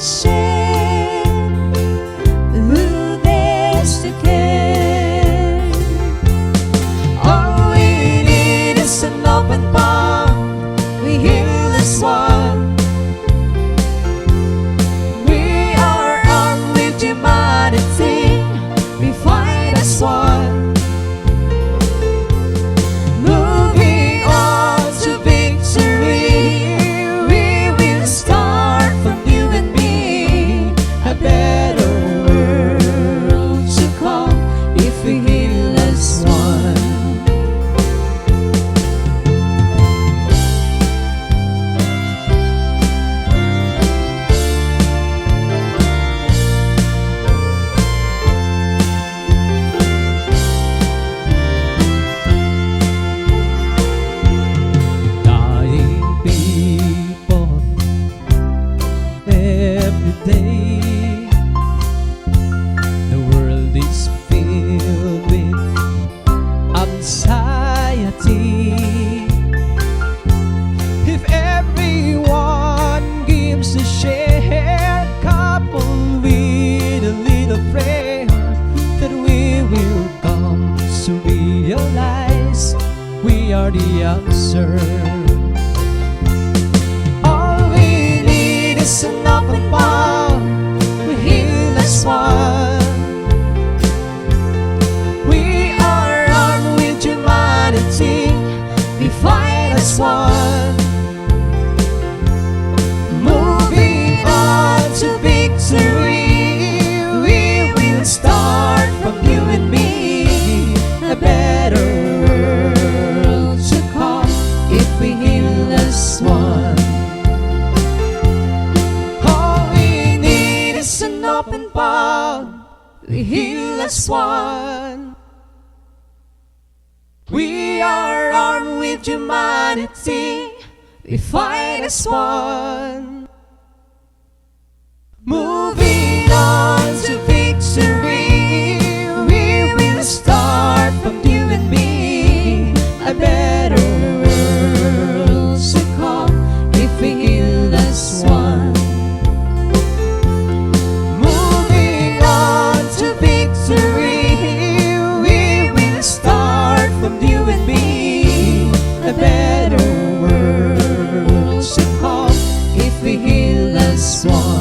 shame. Who dares to care? All we need is an open palm. We heal as one. We are armed with humanity. We fight as one. Moving on to victory. We will start from you and me. A better world to come if we heal as one. Dying people every day. The world is filled with anxiety. If everyone gives a share, coupled with a little prayer, that we will come to realize we are the answer. All we need is an open palm. We heal as one. We are armed with humanity. We fight as one. Moving on to victory. We will start from you and me. A better world to come if we heal as one. All we need is an open palm. We heal as one. We are armed with humanity. We fight as one. Moving on to victory. We will start from you and me. A better world to come if we heal as one. Moving on to victory. We will start from you and me. A better world to come if we heal as one.